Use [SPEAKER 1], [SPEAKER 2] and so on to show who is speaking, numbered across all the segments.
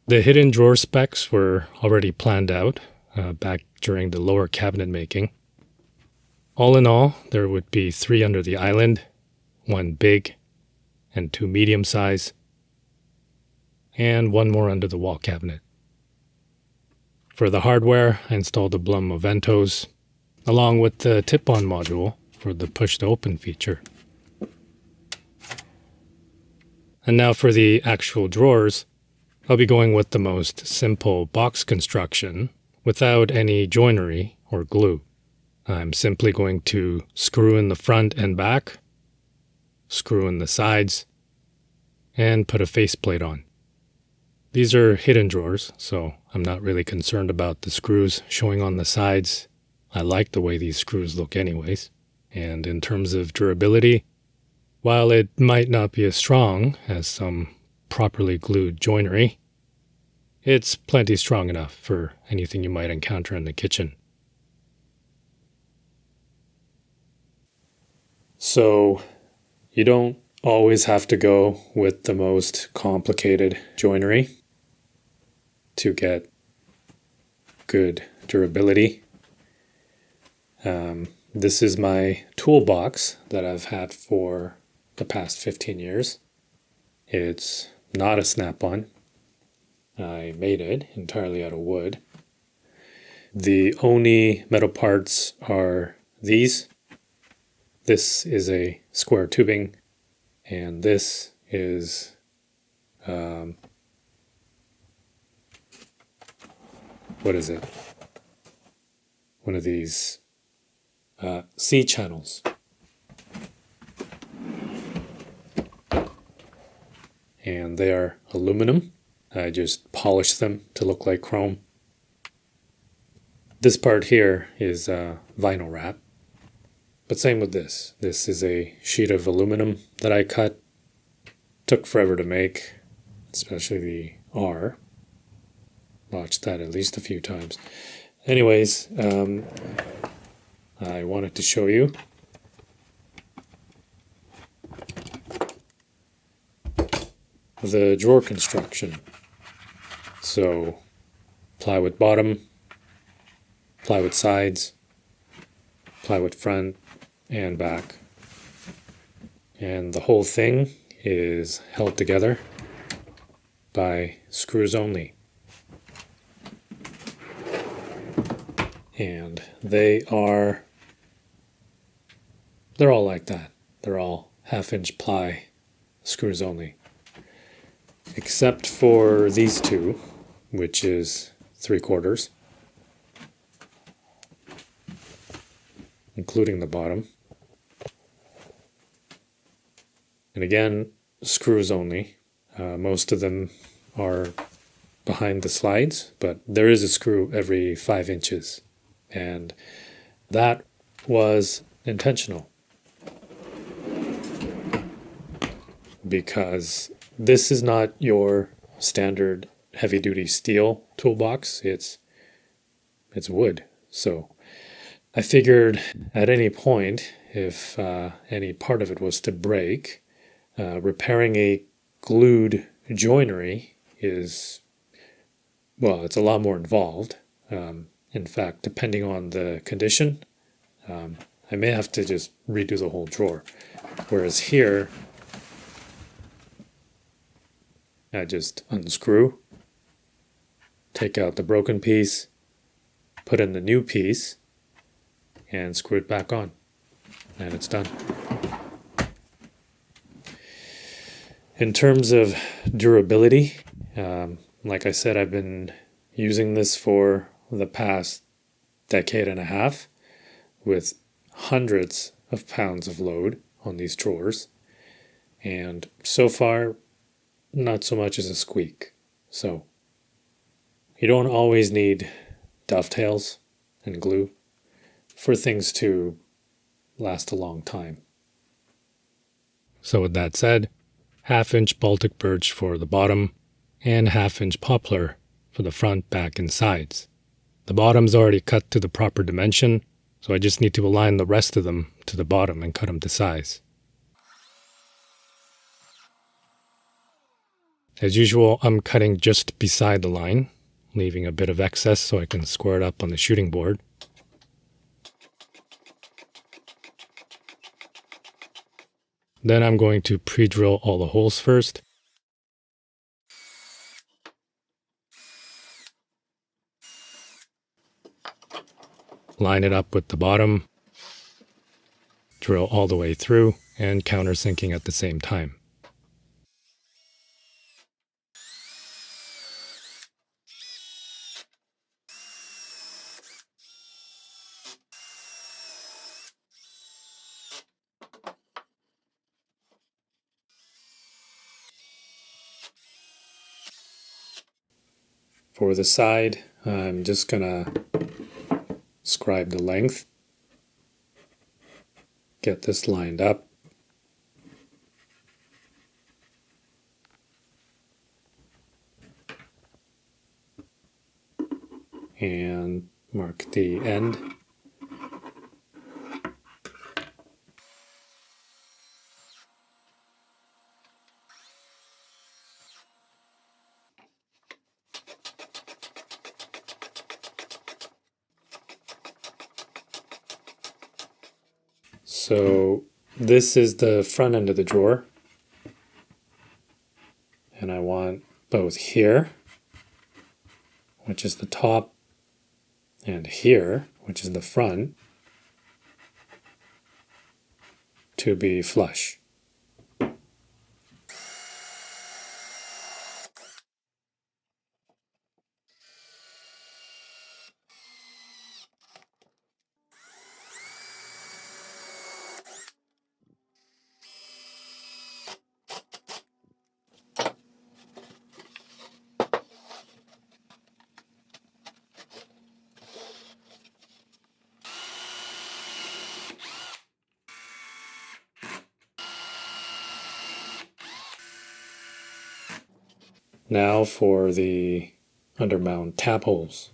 [SPEAKER 1] The hidden drawer specs were already planned out back during the lower cabinet making. All in all, there would be 3 under the island, 1 big and 2 medium size, and 1 more under the wall cabinet. For the hardware, I installed the Blum Moventos, along with the tip-on module for the push-to-open feature. And now for the actual drawers, I'll be going with the most simple box construction without any joinery or glue. I'm simply going to screw in the front and back, screw in the sides, and put a faceplate on. These are hidden drawers, so I'm not really concerned about the screws showing on the sides. I like the way these screws look anyways. And in terms of durability, while it might not be as strong as some properly glued joinery, it's plenty strong enough for anything you might encounter in the kitchen. So, you don't always have to go with the most complicated joinery to get good durability. This is my toolbox that I've had for the past 15 years. It's not a snap-on. I made it entirely out of wood. The only metal parts are these. This is a square tubing, and this is what is it? One of these C channels. And they are aluminum. I just polished them to look like chrome. This part here is vinyl wrap. But same with this. This is a sheet of aluminum that I cut. Took forever to make, especially the R. Watched that at least a few times. Anyways, I wanted to show you. The drawer construction. So, plywood bottom, plywood sides, plywood front and back. And the whole thing is held together by screws only. And they're all like that. They're all 1/2-inch ply screws only. Except for these two, which is 3/4, including the bottom. And again, screws only. Most of them are behind the slides, but there is a screw every 5 inches. And that was intentional. Because this is not your standard heavy-duty steel toolbox. It's wood. So I figured at any point, if any part of it was to break, repairing a glued joinery is, well, it's a lot more involved. In fact, depending on the condition, I may have to just redo the whole drawer. Whereas here, I just unscrew, take out the broken piece, put in the new piece, and screw it back on. And it's done. In terms of durability, like I said, I've been using this for the past 1.5 decades with hundreds of pounds of load on these drawers. And so far, not so much as a squeak. So, you don't always need dovetails and glue for things to last a long time. So with that said, 1/2-inch Baltic birch for the bottom and 1/2-inch poplar for the front, back, and sides. The bottom's already cut to the proper dimension, so I just need to align the rest of them to the bottom and cut them to size. As usual, I'm cutting just beside the line, leaving a bit of excess so I can square it up on the shooting board. Then I'm going to pre-drill all the holes first. Line it up with the bottom, drill all the way through, and countersinking at the same time. For the side, I'm just gonna scribe the length, get this lined up, and mark the end. So this is the front end of the drawer, and I want both here, which is the top, and here, which is the front, to be flush. Now for the undermount tab holes.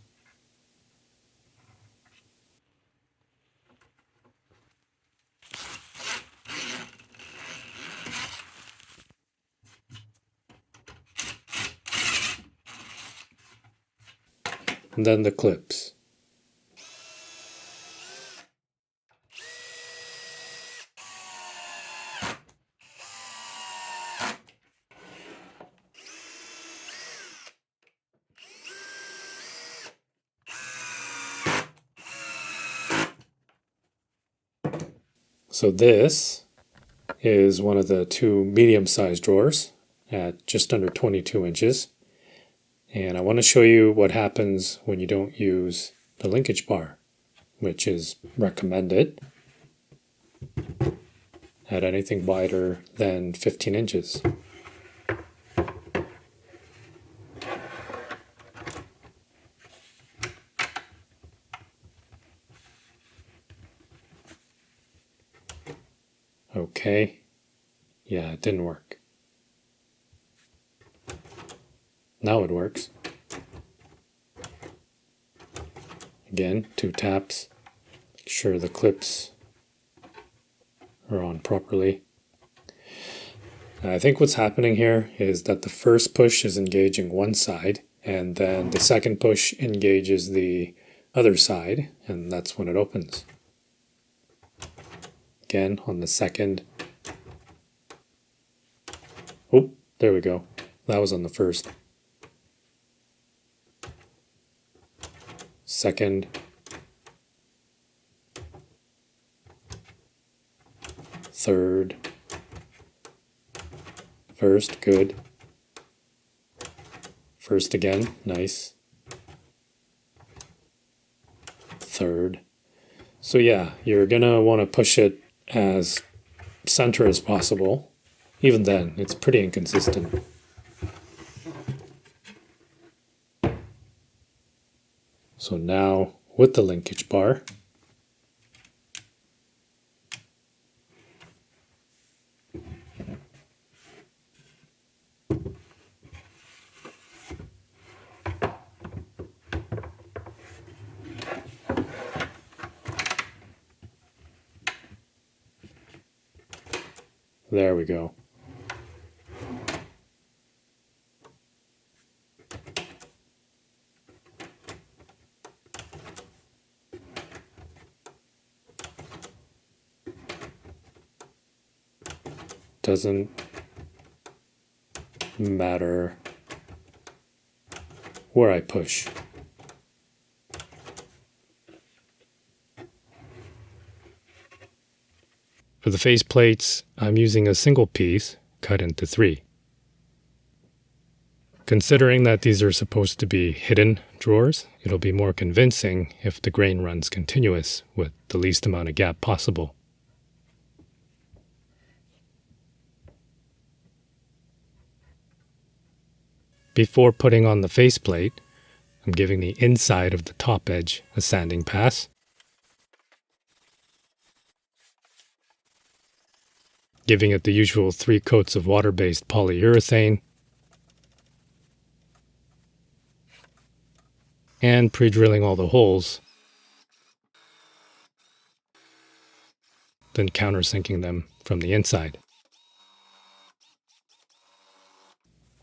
[SPEAKER 1] And then the clips. So this is one of the two medium-sized drawers at just under 22 inches. And I want to show you what happens when you don't use the linkage bar, which is recommended at anything wider than 15 inches. Okay, yeah, it didn't work. Now it works. Again, 2 taps. Make sure the clips are on properly. I think what's happening here is that the first push is engaging one side, and then the second push engages the other side, and that's when it opens. Again, on the second. Oh, there we go. That was on the first. Second. Third. First, good. First again, nice. Third. So yeah, you're gonna want to push it as center as possible. Even then, it's pretty inconsistent. So now, with the linkage bar, there we go. doesn't matter where I push. For the face plates, I'm using a single piece cut into 3. Considering that these are supposed to be hidden drawers, it'll be more convincing if the grain runs continuous with the least amount of gap possible. Before putting on the faceplate, I'm giving the inside of the top edge a sanding pass, giving it the usual 3 coats of water-based polyurethane, and pre-drilling all the holes, then countersinking them from the inside.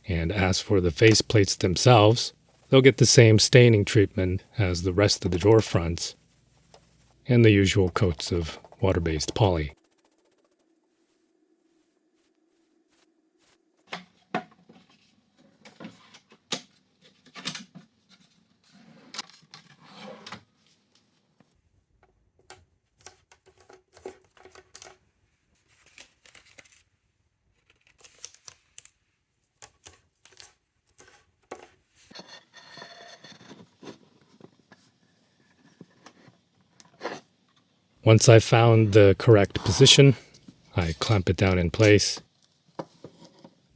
[SPEAKER 1] And as for the face plates themselves, they'll get the same staining treatment as the rest of the drawer fronts, and the usual coats of water-based poly. Once I've found the correct position, I clamp it down in place,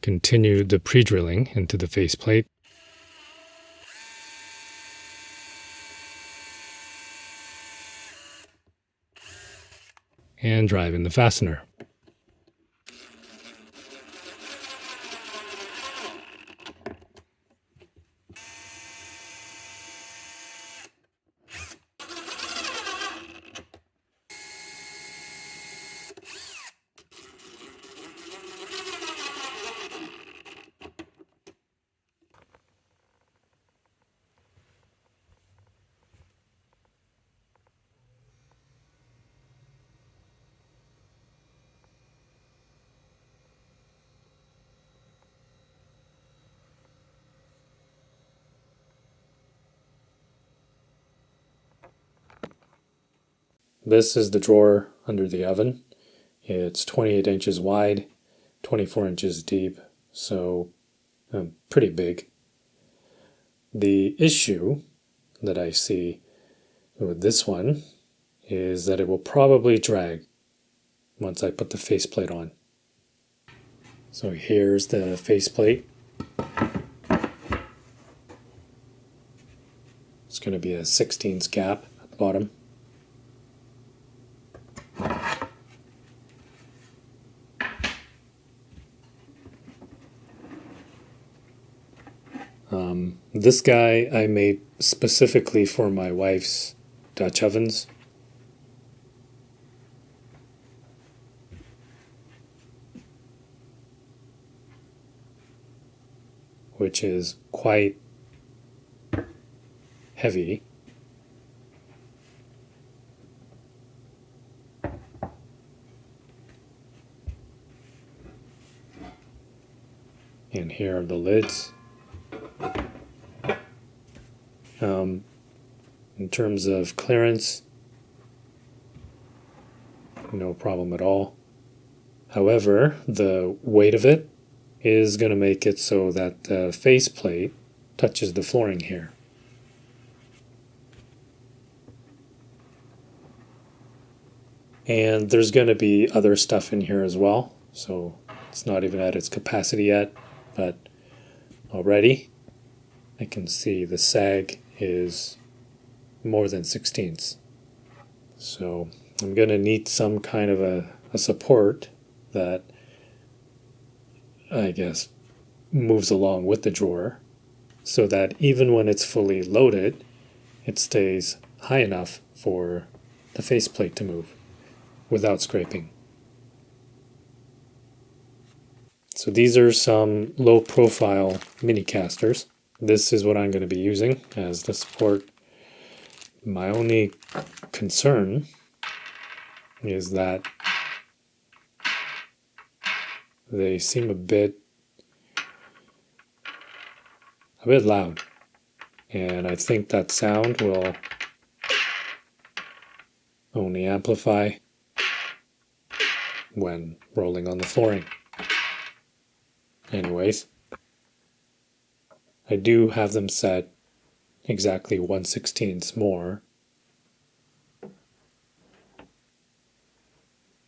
[SPEAKER 1] continue the pre-drilling into the faceplate, and drive in the fastener. This is the drawer under the oven. It's 28 inches wide, 24 inches deep, so pretty big. The issue that I see with this one is that it will probably drag once I put the faceplate on. So here's the faceplate. It's going to be a 16th gap at the bottom. This guy I made specifically for my wife's Dutch ovens. Which is quite heavy. And here are the lids. In terms of clearance, no problem at all. However, the weight of it is going to make it so that the faceplate touches the flooring here. And there's going to be other stuff in here as well, so it's not even at its capacity yet, but already I can see the sag is more than 16ths. So I'm going to need some kind of a support that I guess moves along with the drawer so that even when it's fully loaded, it stays high enough for the faceplate to move without scraping. So these are some low profile mini casters. This is what I'm going to be using as the support. My only concern is that they seem a bit loud. And I think that sound will only amplify when rolling on the flooring. Anyways, I do have them set exactly 1/16 more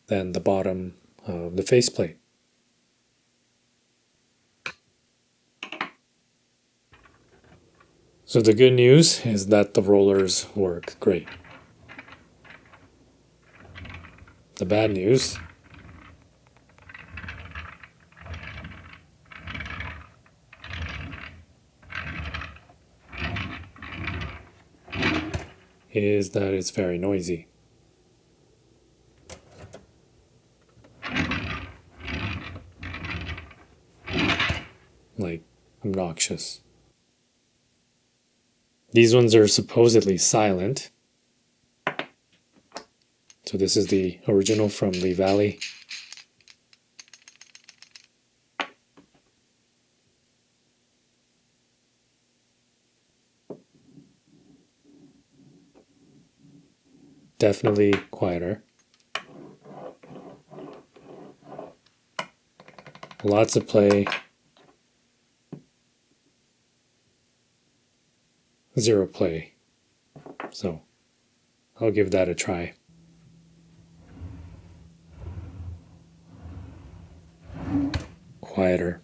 [SPEAKER 1] than the bottom of the faceplate. So the good news is that the rollers work great. The bad news is that it's very noisy. Like, obnoxious. These ones are supposedly silent. So this is the original from Lee Valley. Definitely quieter. Lots of play. Zero play. So I'll give that a try. Quieter.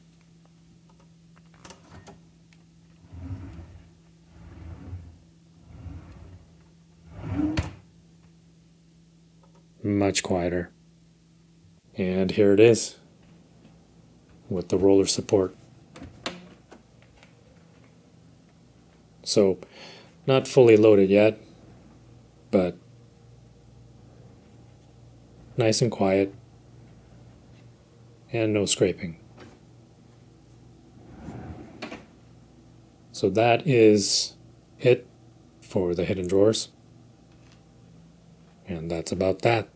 [SPEAKER 1] Much quieter. And here it is with the roller support. So not fully loaded yet, but nice and quiet and no scraping. So that is it for the hidden drawers. And that's about that.